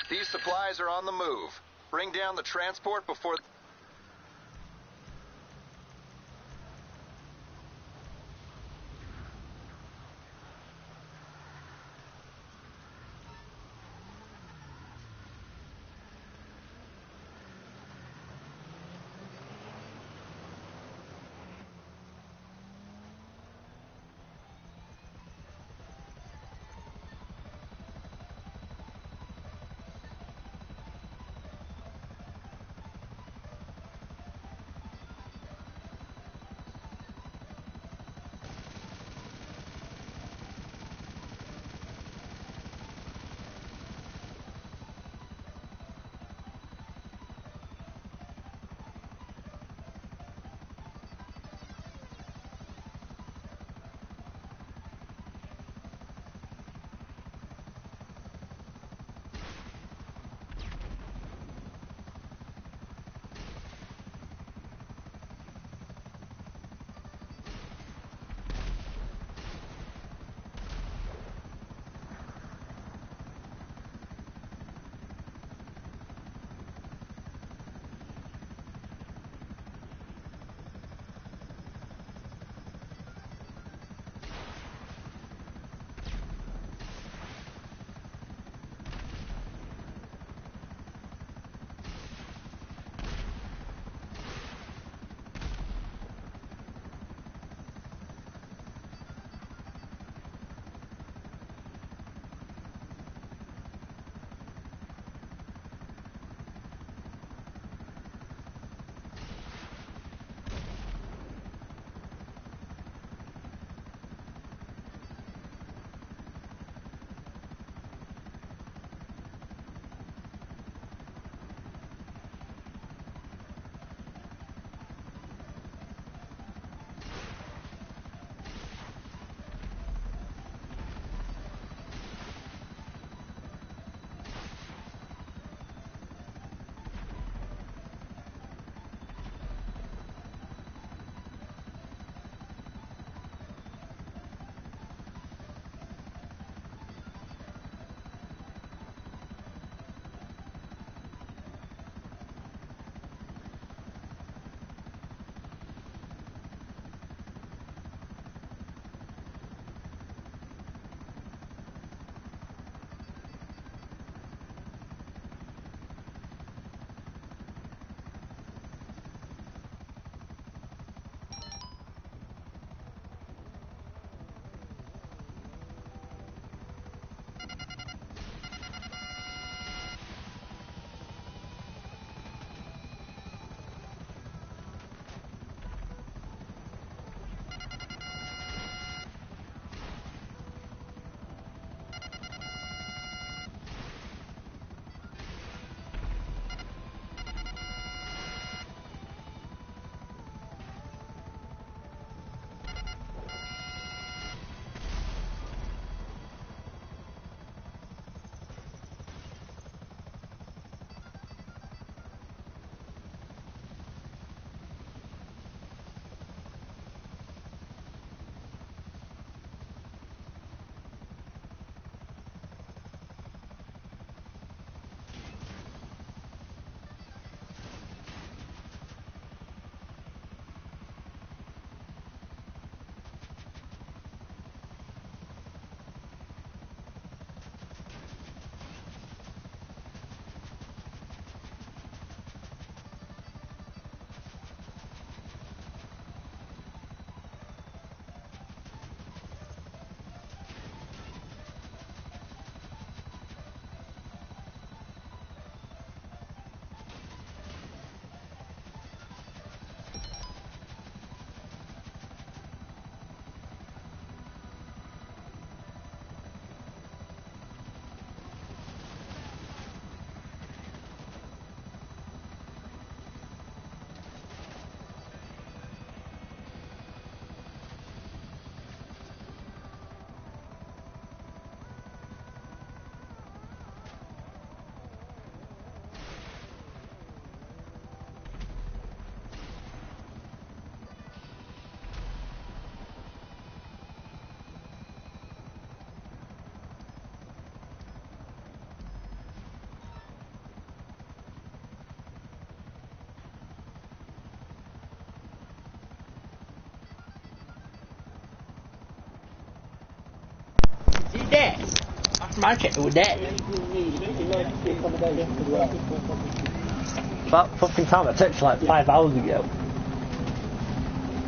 These supplies are on the move. Bring down the transport before... Is it dead? After my check, it was dead. That fucking time I texted like 5 hours ago.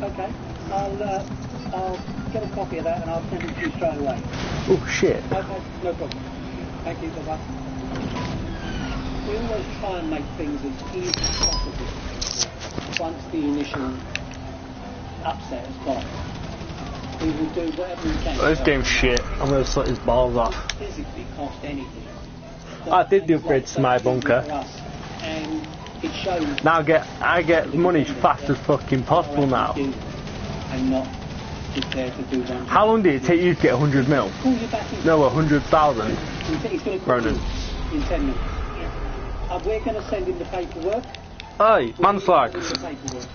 Okay, I'll get a copy of that and I'll send it to you straight away. Oh shit. Okay, no problem. Thank you, bye-bye. We always try and make things as easy as possible once the initial upset has gone. We will do whatever we can. This game's shit. I'm gonna slit his balls off. Physically cost anything. I did the upgrade to my bunker. And it shows Now I get money as fast as fucking possible now. and not prepared to do one. How long did it take you to get 100 mil? Call you back in. No, 100,000. He's going to call Ronan. you in 10 minutes. We're going to send him the paperwork. Hey, manslag. The paperwork.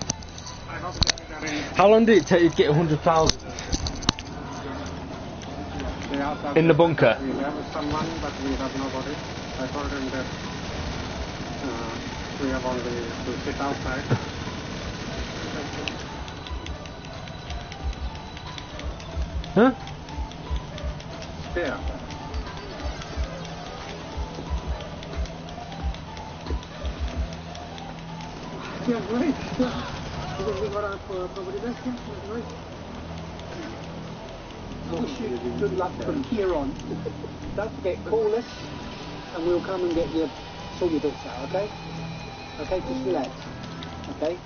How long did it take you to get 100,000? In the bunker. We have someone, but we have nobody. I told him that we have only to sit outside. Huh? Stay outside. Yeah, right. Yeah. Because we got our property back. Yeah, right. I wish you good luck from here on. Don't forget, call us and we'll come and get you, sort your bits out, okay? Okay, just relax. Okay?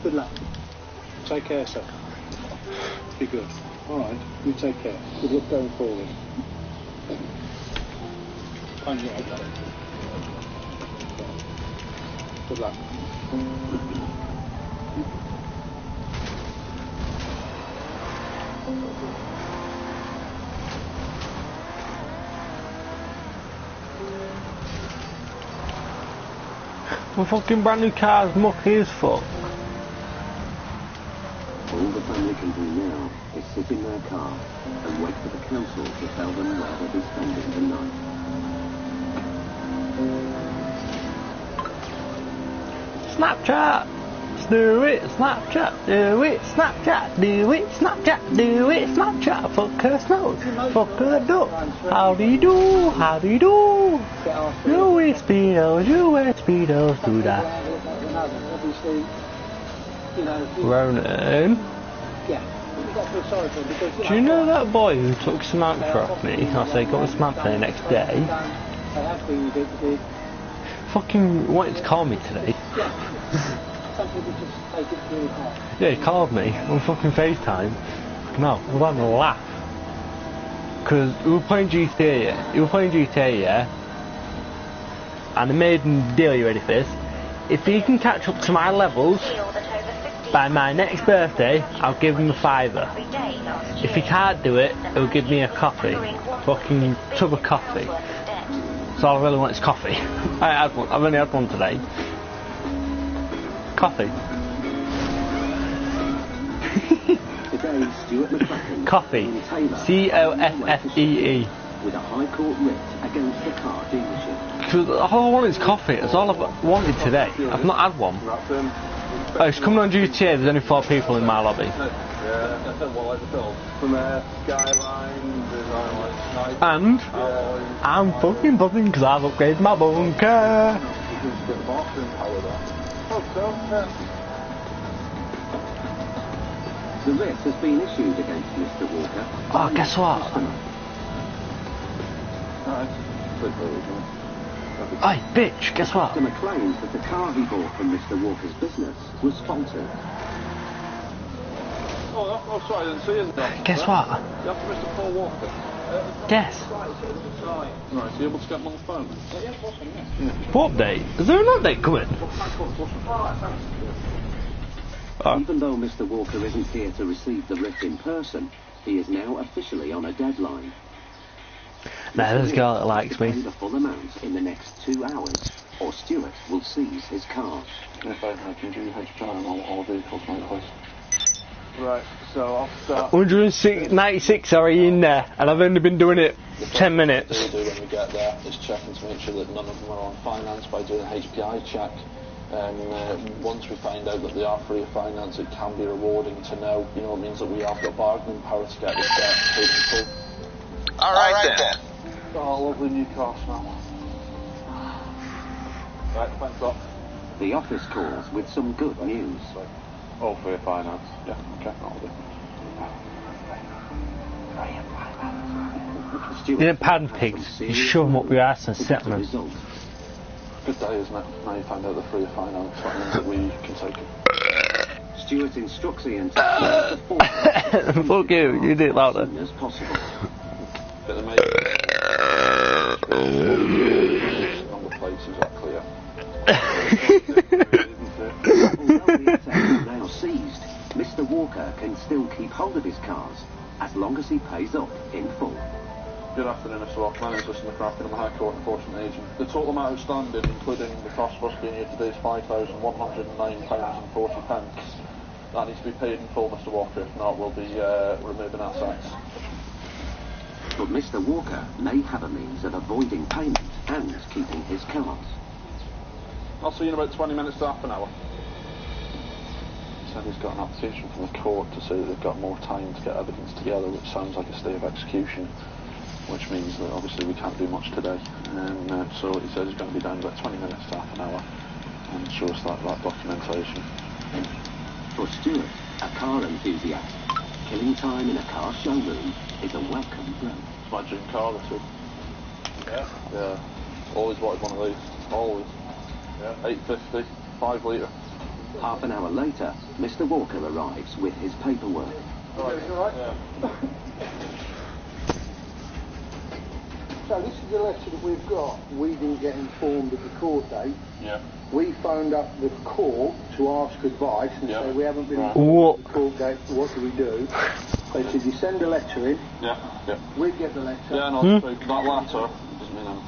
Good luck. Take care, sir. Be good. All right. You take care. Good luck going forward. And yeah, okay. Good luck. My fucking brand new car's mucky as fuck. All the family can do now is sit in their car and wait for the council to tell them where they'll be spending the night. Snapchat! Do it, Snapchat, do it, Snapchat, do it, Snapchat, do it, Snapchat, fuck her snow, fuck her duck, how do you do, how do you do, you wear speedos, do that. Obviously, you know, Ronan, yeah, you've got to feel sorry for him because, do you know that boy who took Samantha off me? I said, got Samantha the next day, they have been a bit, fucking wanted to call me today. some people just take it really hard. Yeah, he called me on fucking FaceTime. No, we're having a laugh. Because we were playing GTA, yeah? And I made him deal, you ready for this? If he can catch up to my levels by my next birthday, I'll give him a £5. If he can't do it, he'll give me a coffee. Fucking tub of coffee. So all I really want is coffee. I had one. I've only had one today. Coffee. Today, Stuart McCracken Coffee. and Taylor COFFEE. with a High Court writ against the car dealership. Because all I want is coffee. That's all I've wanted today. I've not had one. Oh, it's coming on GTA. There's only 4 people in my lobby. And I'm fucking buzzing because I've upgraded my bunker. The writ has been issued against Mr. Walker. Oh, guess what? Hey, bitch, guess what? Customer claims that the car he bought from Mr. Walker's business was faulty. Oh, sorry, I didn't see him. Guess what? You have to Mr. Paul Walker. Guess. Right, so you able to get him on the phone? What update? Is there an update coming? Oh. Even though Mr. Walker isn't here to receive the writ in person, he is now officially on a deadline. Nah, there's a girl that likes Pay me. the full amount in the next 2 hours, or Stuart will seize his car. If I can do HPI on all vehicles, my place. Right, so I'll start. 196 are in there, and I've only been doing it 10 minutes. What we'll do when we get there is checking to make sure that none of them are on finance by doing a HPI check. Once we find out that they are free of finance, it can be rewarding to know. You know, it means that we have got bargaining power to get this debt paid in full. Oh, lovely new car smell. Right, thanks a lot. The office calls with some good news. All for your finance. Yeah, okay, that'll do. Stuart Didn't pardon has pigs. some You serious shove them up your ass and as set a them. result. Good day, isn't it? Now you find out they're free of finance. That means that we can take them. Stuart instructs Ian to forward Fuck you, you did it as louder. soon as possible. Get them made. On the plates, is that clear? Although the assets are now seized, Mr. Walker can still keep hold of his cars as long as he pays up in full. Good afternoon, Mr. Walker. My name is Mr. McCracken. I'm a High Court Enforcement Agent. The total amount outstanding, including the cost for us being here today, is £5,109.40. That needs to be paid in full, Mr. Walker. If not, we'll be removing assets. But Mr. Walker may have a means of avoiding payment and keeping his cars. I'll see you in about 20 minutes to half an hour. He said he's got an application from the court to say that they've got more time to get evidence together, which sounds like a stay of execution, which means that obviously we can't do much today. So he says he's going to be down about 20 minutes to half an hour and show us that documentation. For Stuart, a car enthusiast, killing time in a car showroom is a welcome blow. It's my dream car, this is. Yeah. Always wanted one of these. Always. Yeah. 850, 5 litre. Half an hour later, Mr. Walker arrives with his paperwork. Alright. Yeah. So this is the letter that we've got. We didn't get informed of the court date. Yeah. We phoned up the court to ask advice and Yeah. say we haven't been Right. informed of the court date, so what do we do? They said you send a letter in, Yeah. we get the letter. Yeah, no, that's true. That letter doesn't mean anything.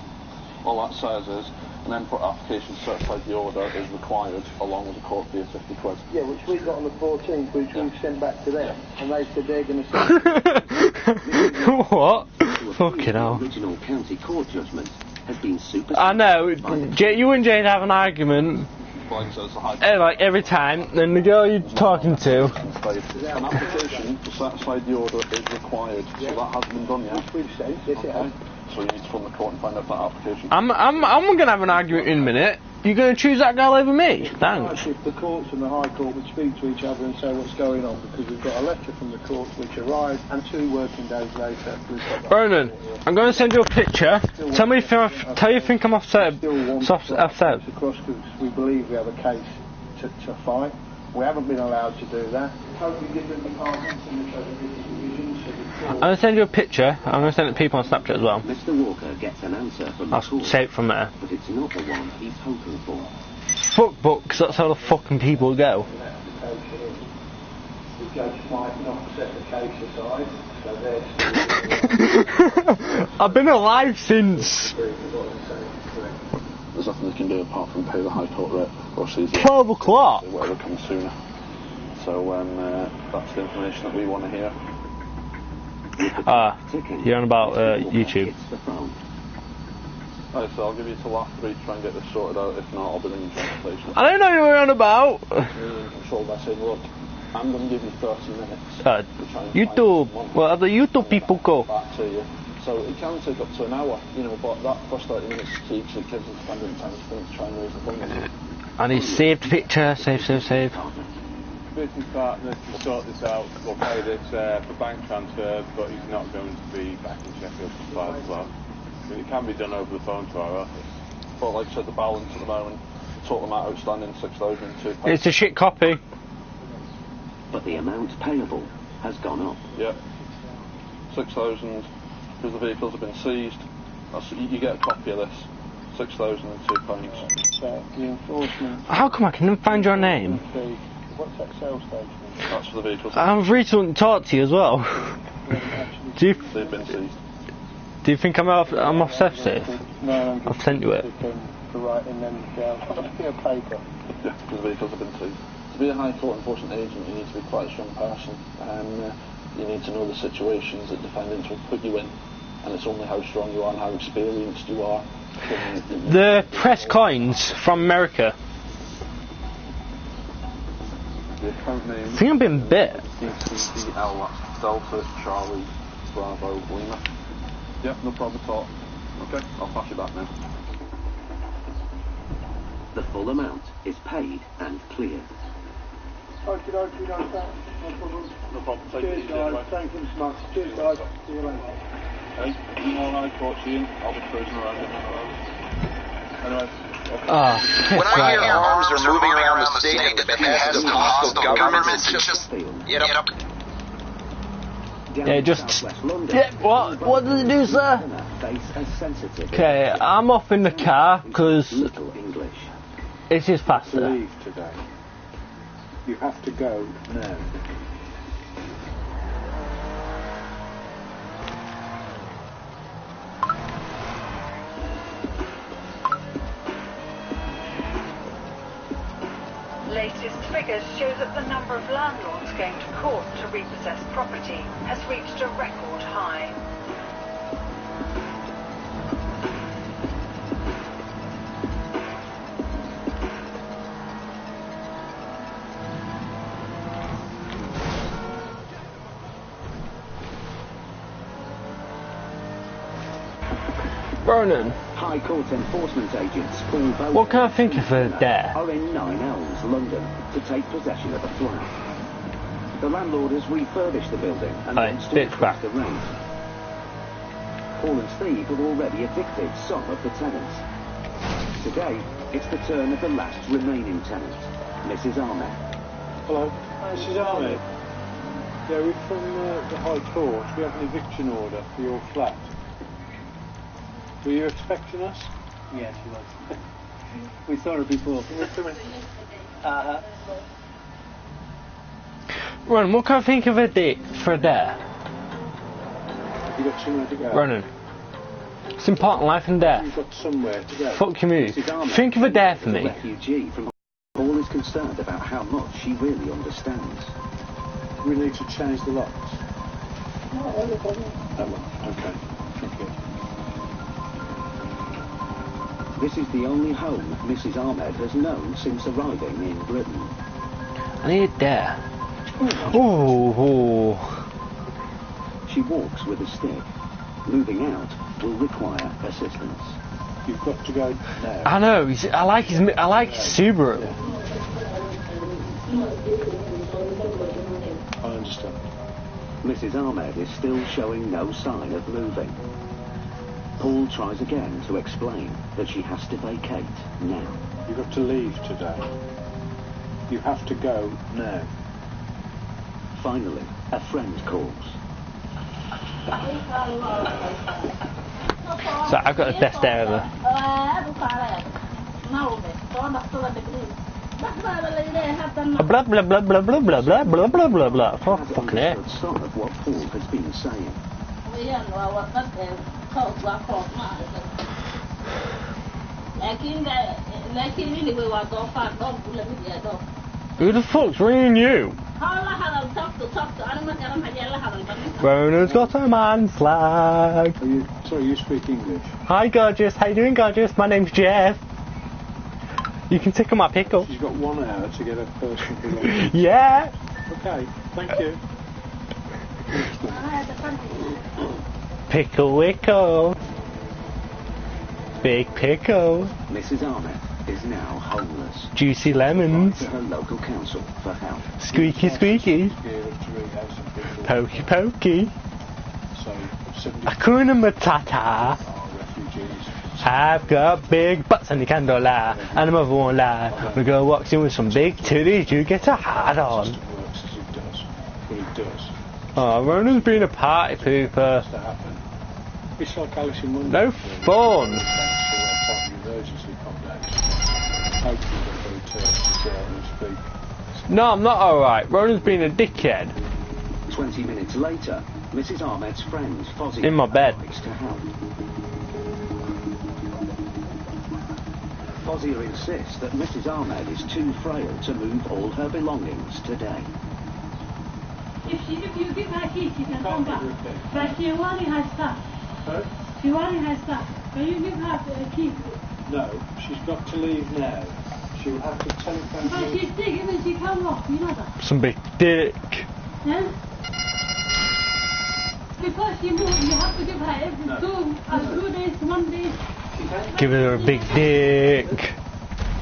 All that says is an input application certified the order is required along with the court fee of £50. Yeah, which we got on the 14th, which Yeah. we've sent back to them. Yeah. And they said they're going to send What? To appeal Fucking the hell. original county court judgment has been superseded. I know, by the you and Jade have an argument Like says the high like every time, and the girl you're talking to. An application to set aside the order is required, so that hasn't been done yet. we've sent, yes it has. So you need to phone the court and find out that application. I'm gonna have an argument in a minute. You're gonna choose that girl over me? Thanks. If the courts and the High Court would speak to each other and say what's going on, because we've got a letter from the court which arrived, and 2 working days later we've got the Ronan, I'm gonna send you a picture. Tell me if you think I'm offset. still want Offset. across because we believe we have a case to fight. We haven't been allowed to do that. Totally different departments and totally different divisions. So the I'm court gonna send you a picture. I'm gonna send it to people on Snapchat as well. Mr. Walker gets an answer from the I'll court, say it from there. but it's not the one he's hoping for. Fuck books, that's how the fucking people go. the judge might not set the case aside, so they're still I've been alive since There's nothing they can do apart from pay the High Court rate or seize it. 12 o'clock. Whatever comes sooner. So that's the information that we want to hear. Ticking, You're on about Mr. Walker YouTube. hits the phone. Right, so I'll give you till after 3 to try and get this sorted out. If not, I'll be ringing transportation. I don't know what you're on about. Really in control by saying, look, I'm going to give you 30 minutes. to try and find YouTube. someone Well, the YouTube people go. back to you. So it can take up to an hour, but that first 30 minutes keeps the kids and defendant time to try and raise the funds. And he saved the picture. Save. Business partners to sort this out. We'll pay this for bank transfer, but he's not going to be back in Sheffield for 5 o'clock. But it can be done over the phone to our office. But like I said, the balance at the moment, total amount outstanding, £6,002. It's a shit copy. But the amount payable has gone up. Yeah. 6,000, because the vehicles have been seized. You get a copy of this. £6,002. the enforcement How come I can find your name? fee. What's that sales station? That's for the vehicles. I've recently talked to you as well. do They've been seized. you think I'm off safe safe? No, I've sent you it. For writing them down on a piece of paper. Yeah, because the vehicles have been seized. To be a High Court enforcement agent, you need to be quite a strong person. You need to know the situations that defendants will put you in, and it's only how strong you are and how experienced you are. The press coins from America. The account name I think I'm being bit. DCDL, that's Delta Charlie Bravo Lima. Yep, no problem at all. Okay, I'll pass you back now. The full amount is paid and cleared. Okay, no problem. No problem. Take it Cheers, easy, guys. anyway. Thank you so much. Cheers, guys. See you later. Hey, all right, Portian. I'll be cruising around it. Anyway. Okay. Oh, When I hear right. arms are moving around the state at the behest of hostile governments, it just... Get up. Yeah, just... Southwest London, Yeah, what does it do, sir? face a sensitive Okay, I'm off in the car, because little English. it's just To faster. leave today. You have to go now. Latest figures show that the number of landlords going to court to repossess property has reached a record high. Ronan, High Court enforcement agents Paul Bowen what can I think of her there? are in 9 Elms, London, to take possession of a flat. The landlord has refurbished the building and Aye, wants to bit increase crap. the rent. Paul and Steve have already evicted some of the tenants. Today, it's the turn of the last remaining tenant, Mrs. Ahmed. Hello, Mrs. Ahmed. Yeah, we're from the High Court. We have an eviction order for your flat. Were you expecting us? Yeah, she was. We saw her before. Ronan, what can I think of her for there? Have you got somewhere to go? Ronan, it's important, life and death. You've got somewhere to go. Fuck your move. Mrs. Ahmed Think of a dare for is a me. refugee from Paul is concerned about how much she really understands. We need to change the locks. That one. Okay. Thank you. This is the only home Mrs. Ahmed has known since arriving in Britain. I need a dare. Oh. She walks with a stick. Moving out will require assistance. You've got to go now. I know. I like his Subaru. I understand. Mrs. Ahmed is still showing no sign of moving. Paul tries again to explain that she has to vacate now. You've got to leave today. You have to go now. Finally, a friend calls. So I've got the best dare ever. Blah blah blah blah blah blah blah blah blah blah blah. Oh, Has fucking hell. understood some of what Paul has been saying. Who the fuck's ringing you? Ronan's got a man flag. Sorry, you speak English? Hi gorgeous, how you doing gorgeous? My name's Jeff. You can tickle my pickle. She's got 1 hour to get a person belonging. Yeah. Okay, thank you. Pickle wickle. Big pickle. Mrs. Ahmed is now homeless. Juicy lemons. To her local council for help. Squeaky squeaky. Here to rehouse some people. Pokey pokey. So, 70 Hakuna Matata. are refugees. I've got big butts and you can't lie. And the mother won't lie. The girl walks in with some big titties, you get a hard on. It works as it does. But it does. Oh, Ronan's been a party pooper. To happen. It's like Alice in Wonderland. No fun. Emergency contacts. Hopefully they'll return to Sarah and speak. No, I'm not alright. Ronan's been a dickhead. 20 minutes later, Mrs. Ahmed's friend Fozzie In my bed. arrives to help. Fozzie insists that Mrs. Ahmed is too frail to move all her belongings today. If you give her keys, she can come back. But she already has stuff. She already has stuff. Can you give her the keys? No, she's got to leave now. She'll have to telephone But you. she's sick, even she can't walk, you know that. Some big dick. Huh? Because she moved, you have to give her every 2 days, 1 day. Giving her a big dick.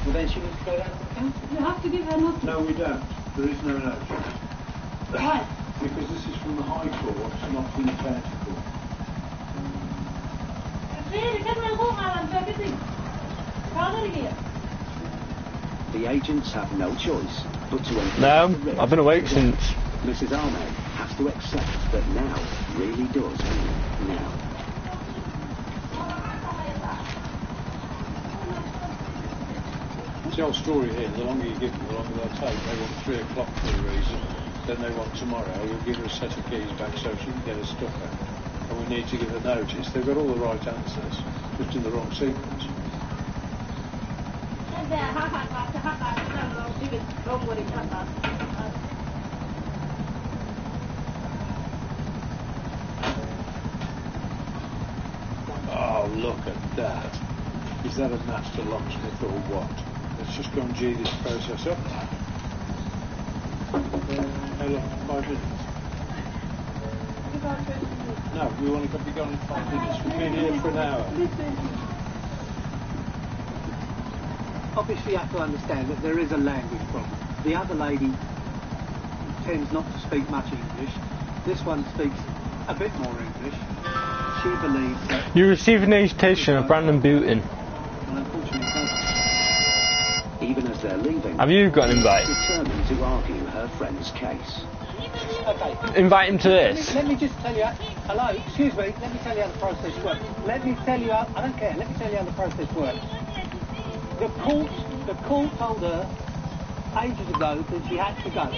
Well, then she needs to go down to the council. You have to give her notice. No, we don't. There is no notice. Why? Because this is from the High Court, not from the County Court. The agents have no choice but to enforce No, the risk. I've been awake since. Mrs. Ahmed has to accept that now really does mean now. It's the old story here. The longer you give them, the longer they'll take. They want 3 o'clock for a reason. Then they want tomorrow. We'll give her a set of keys back so she can get her stuff out. And we need to give her notice. They've got all the right answers, just in the wrong sequence. Oh, look at that. Is that a master locksmith or what? Let's just go and G this process up. How long? 5 minutes? No, we want to be gone in 5 minutes. We've been here for an hour. Obviously you have to understand that there is a language problem. The other lady tends not to speak much English. This one speaks a bit more English. She believes that... You received an agitation of Brandon Booton. And unfortunately, Even as they're leaving, Have you got an invite? determined to argue her friend's case. okay. Invite him to this. Let me just tell you... Hello, excuse me. Let me tell you how the process works. Let me tell you how... I don't care. Let me tell you how the process works. The court told her ages ago that she had to go.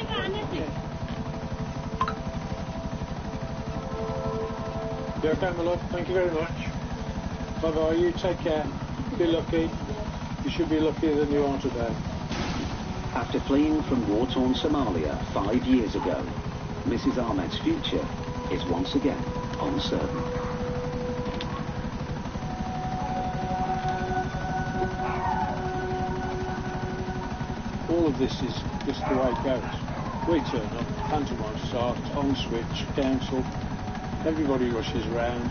You okay, my love? Thank you very much. Bye-bye. You take care. Be lucky. You should be luckier than you are today. After fleeing from war-torn Somalia 5 years ago, Mrs. Ahmed's future is once again uncertain. All of this is just the way it goes. We turn up, pantomime starts, on switch, council, everybody rushes round.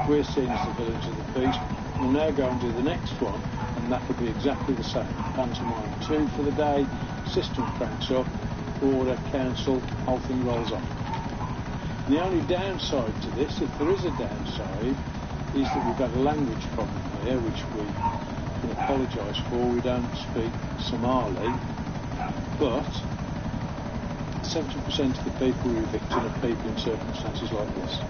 We're seen as the villains of the piece. We'll now go and do the next one, and that will be exactly the same. Pantomime 2 for the day, system cranks up, order, council, whole thing rolls on. And the only downside to this, if there is a downside, is that we've got a language problem here, which we can apologise for. We don't speak Somali, but 70% of the people we evict are people in circumstances like this.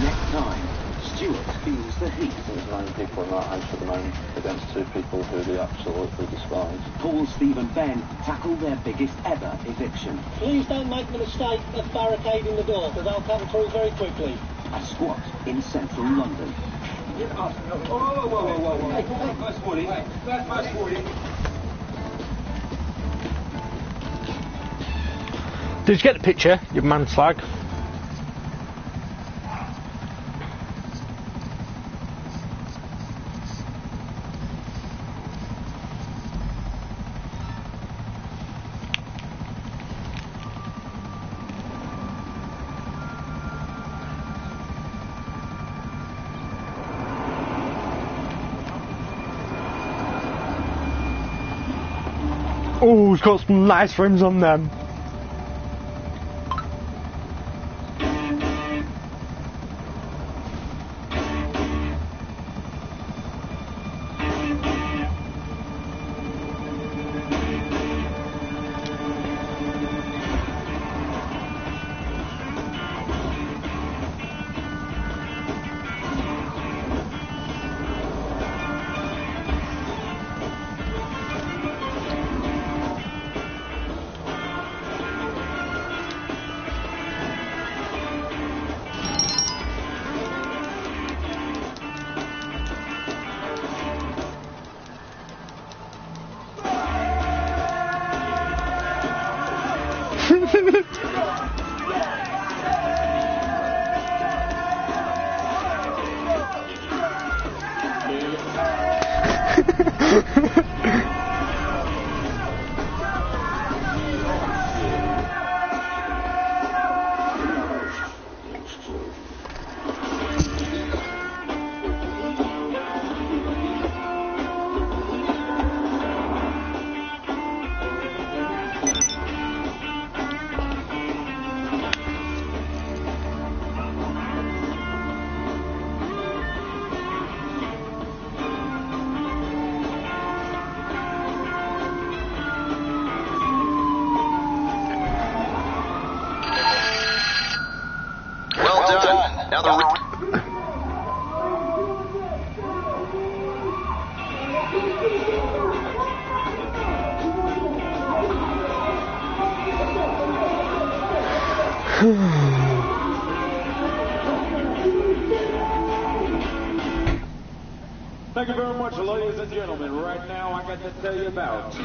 Next time, Stuart feels the heat. There's 9 people in that house at the moment against 2 people who they absolutely despise. Paul, Steve and Ben tackle their biggest ever eviction. Please don't make the mistake of barricading the door, because I'll come through very quickly. A squat in central London. Did you get the picture, you man slag? Oh, he's got some nice frames on them. Well done. Now the Thank you very much, ladies and gentlemen. Right now, I got to tell you about the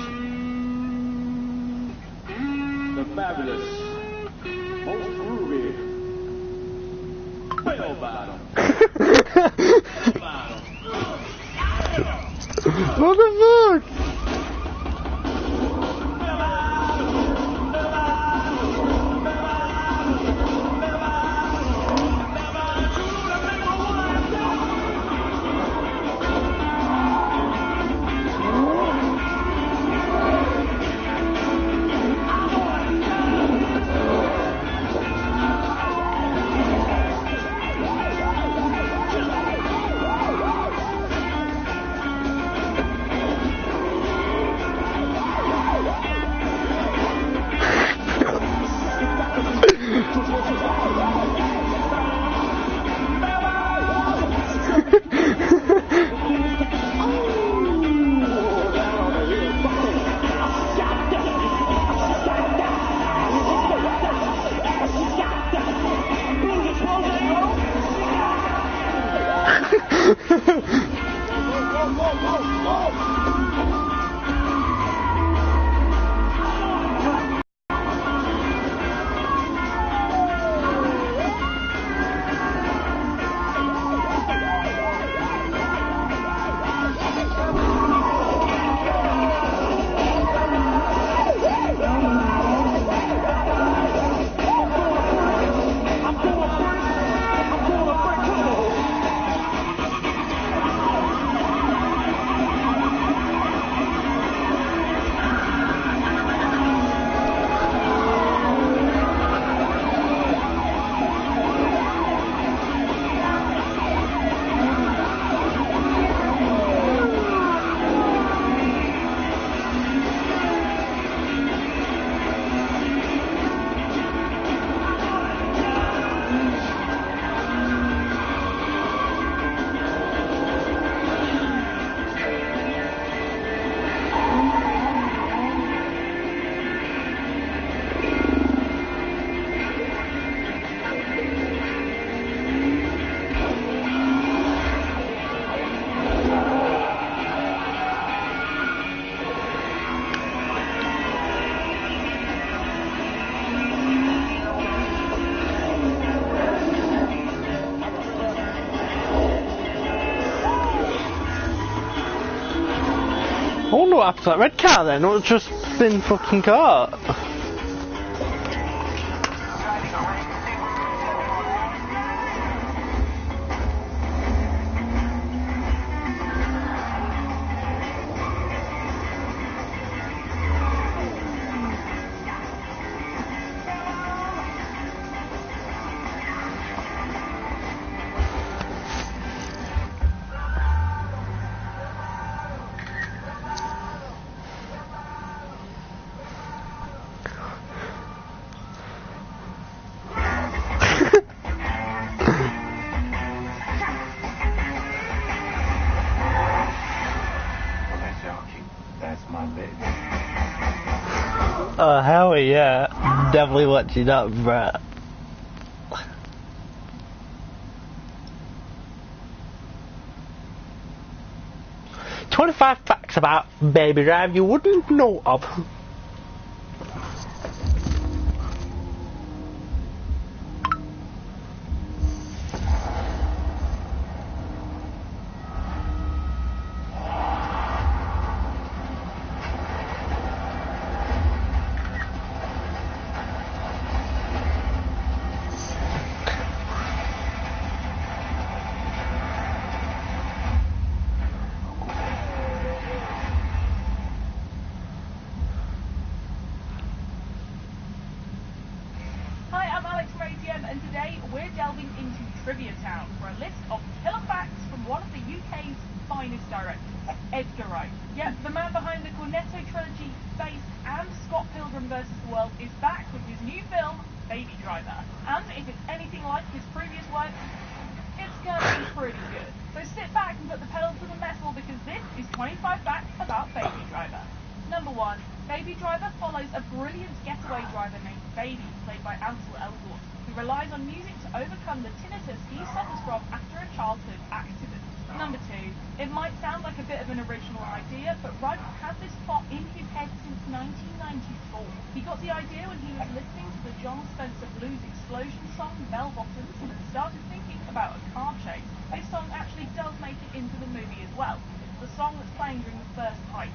fabulous, most groovy Bell Bottom. What the fuck? I wonder what happened to that red car then, or it's just been fucking caught. Oh hell yeah, definitely watching that, bruh. 25 facts about Baby Drive you wouldn't know of. we're delving into Trivia Town for a list of killer facts from one of the UK's finest directors, Edgar Wright. Yep, the man behind the Cornetto trilogy, Space, and Scott Pilgrim vs. the World is back with his new film, Baby Driver. And if it's anything like his previous work, it's gonna be pretty good. So sit back and put the pedal to the metal because this is 25 facts about Baby Driver. Number 1. Baby Driver follows a brilliant getaway driver named Baby, played by Ansel Elgort, who relies on music to overcome the tinnitus he suffers from after a childhood accident. Number 2. It might sound like a bit of an original idea, but Wright had this plot in his head since 1994. He got the idea when he was listening to the John Spencer Blues explosion song Bell Bottoms and started thinking about a car chase. This song actually does make it into the movie as well. It's the song that's playing during the first heist.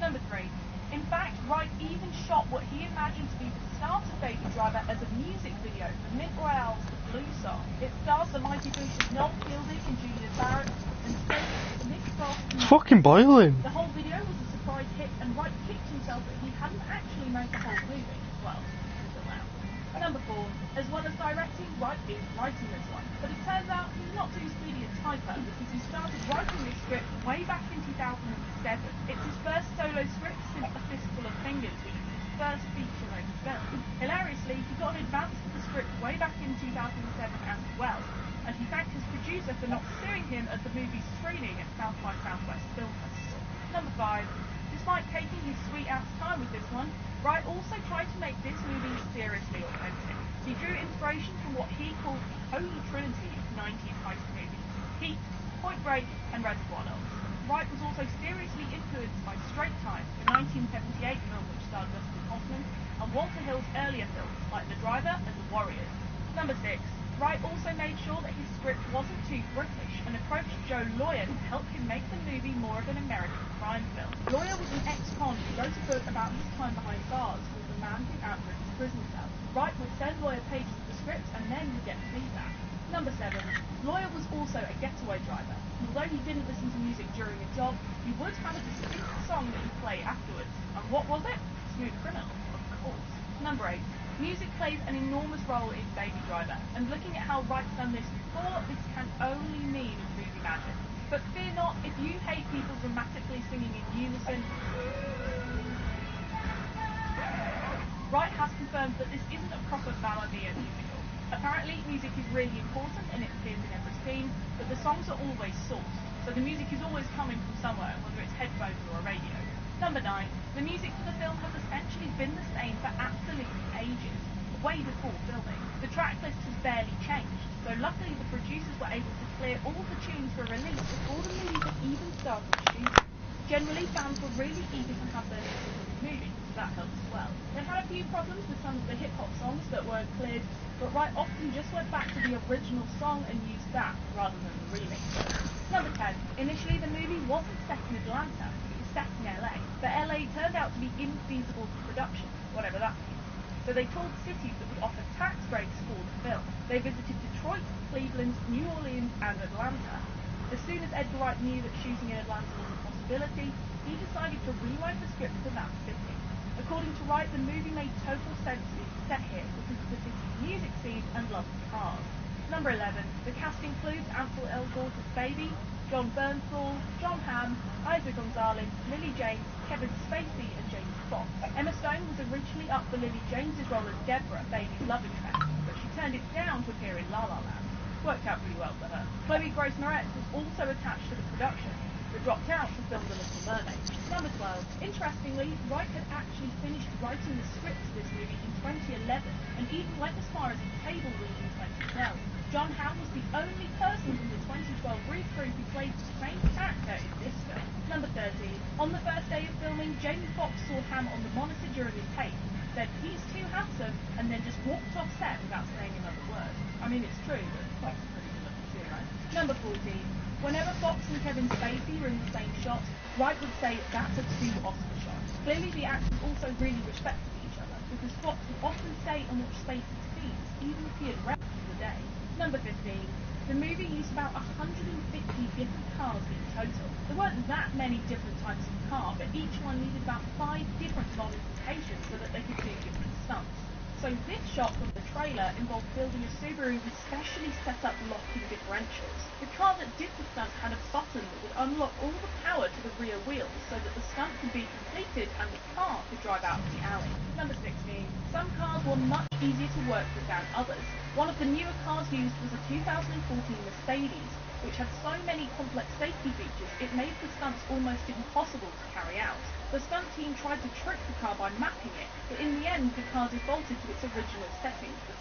Number 3. In fact, Wright even shot what he imagined to be the start of Baby Driver as a music video for Nick Royale's The Blues Song. It stars the mighty group of Noel Fielding and Julia Barrett and states Nick Frost. It's fucking boiling. The whole video was a surprise hit, and Wright kicked himself that he hadn't actually made the whole movie. Well, until now. Number 4. As well as directing, Wright is writing this one. But it turns out he's not too speedy a typer because he started writing this script way back in 2007. It's his first solo script since A Fistful of Fingers, which was his first feature-length film. Hilariously, he got an advance of the script way back in 2007 as well, and he thanked his producer for not suing him at the movie's screening at South by Southwest Film Festival. Number 5. Despite taking his sweet-ass time with this one, Wright also tried to make this movie seriously authentic. He drew inspiration from what he called the Holy Trinity of 90s heist movies: Heat, Point Break, and Reservoir Dogs. Wright was also seriously influenced by Straight Time, the 1978 film which starred Dustin Hoffman, and Walter Hill's earlier films like The Driver and The Warriors. Number 6. Wright also made sure that his script wasn't too British and approached Joe Lawyer to help him make the movie more of an American crime film. Lawyer was an ex-con who wrote a book about his time behind bars called The Man Who Outgrew His Prison Cell. Wright would send Lawyer pages of the script and then would get feedback. Number 7. Lawyer was also a getaway driver. Although he didn't listen to music during a job, he would have a distinct song that he'd play afterwards. And what was it? Smooth Criminal, of course. Number 8. Music plays an enormous role in Baby Driver, and looking at how Wright's done this before, this can only mean movie magic. But fear not, if you hate people dramatically singing in unison, Wright has confirmed that this isn't a proper balladilla musical. Apparently, music is really important and it appears in every scene, but the songs are always sourced, so the music is always coming from somewhere, whether it's headphones or a radio. Number 9. The music for the film has essentially been the same for absolutely ages, way before filming. The track list has barely changed, so luckily the producers were able to clear all the tunes for release before the movie had even started shooting. Generally, fans were really eager to have their listens of the movie, so that helped as well. They had a few problems with some of the hip-hop songs that weren't cleared, but Wright often just went back to the original song and used that, rather than the remix. Number 10. Initially, the movie wasn't set in Atlanta, set in LA, but LA turned out to be infeasible for production, whatever that means. So they toured cities that would offer tax breaks for the film. They visited Detroit, Cleveland, New Orleans, and Atlanta. As soon as Edgar Wright knew that shooting in Atlanta was a possibility, he decided to rewrite the script for that city. According to Wright, the movie made total sense being set here because of the city's music scene and love of cars. Number 11. The cast includes Ansel Elgort as Baby, John Bernthal, John Hamm, Isa Gonzalez, Lily James, Kevin Spacey, and James Fox. Emma Stone was originally up for Lily James's role as Deborah, Baby's love interest, but she turned it down to appear in La La Land. Worked out pretty well for her. Chloe Grace Moretz was also attached to the production, but dropped out to film The Little Mermaid. Number 12. Interestingly, Wright had actually finished writing the script for this movie in 2011, and even went as far as a table read in 2012. John Hamm was the only person from the 2012 read through who played the same character in this film. Number 13. On the first day of filming, Jamie Foxx saw Hamm on the monitor during his take, said he's too handsome, and then just walked off set without saying another word. I mean, it's true, but Foxx is pretty good looking too, right? Number 14. Whenever Fox and Kevin Spacey were in the same shot, Wright would say that's a two-Oscar shot. Clearly the actors also really respected each other, because Fox would often stay and watch Spacey's scenes, even if he had rest for the day. Number 15. The movie used about 150 different cars in total. There weren't that many different types of car, but each one needed about 5 different modifications so that they could do different stunts. So this shot from the trailer involved building a Subaru with specially set up locking differentials. The car that did the stunt had a button that would unlock all the power to the rear wheels so that the stunt could be completed and the car could drive out of the alley. Number 16. Some cars were much easier to work with than others. One of the newer cars used was a 2014 Mercedes, which had so many complex safety features it made the stunts almost impossible to carry out. The stunt team tried to trick the car by mapping it, but in the end the car defaulted to its original settings.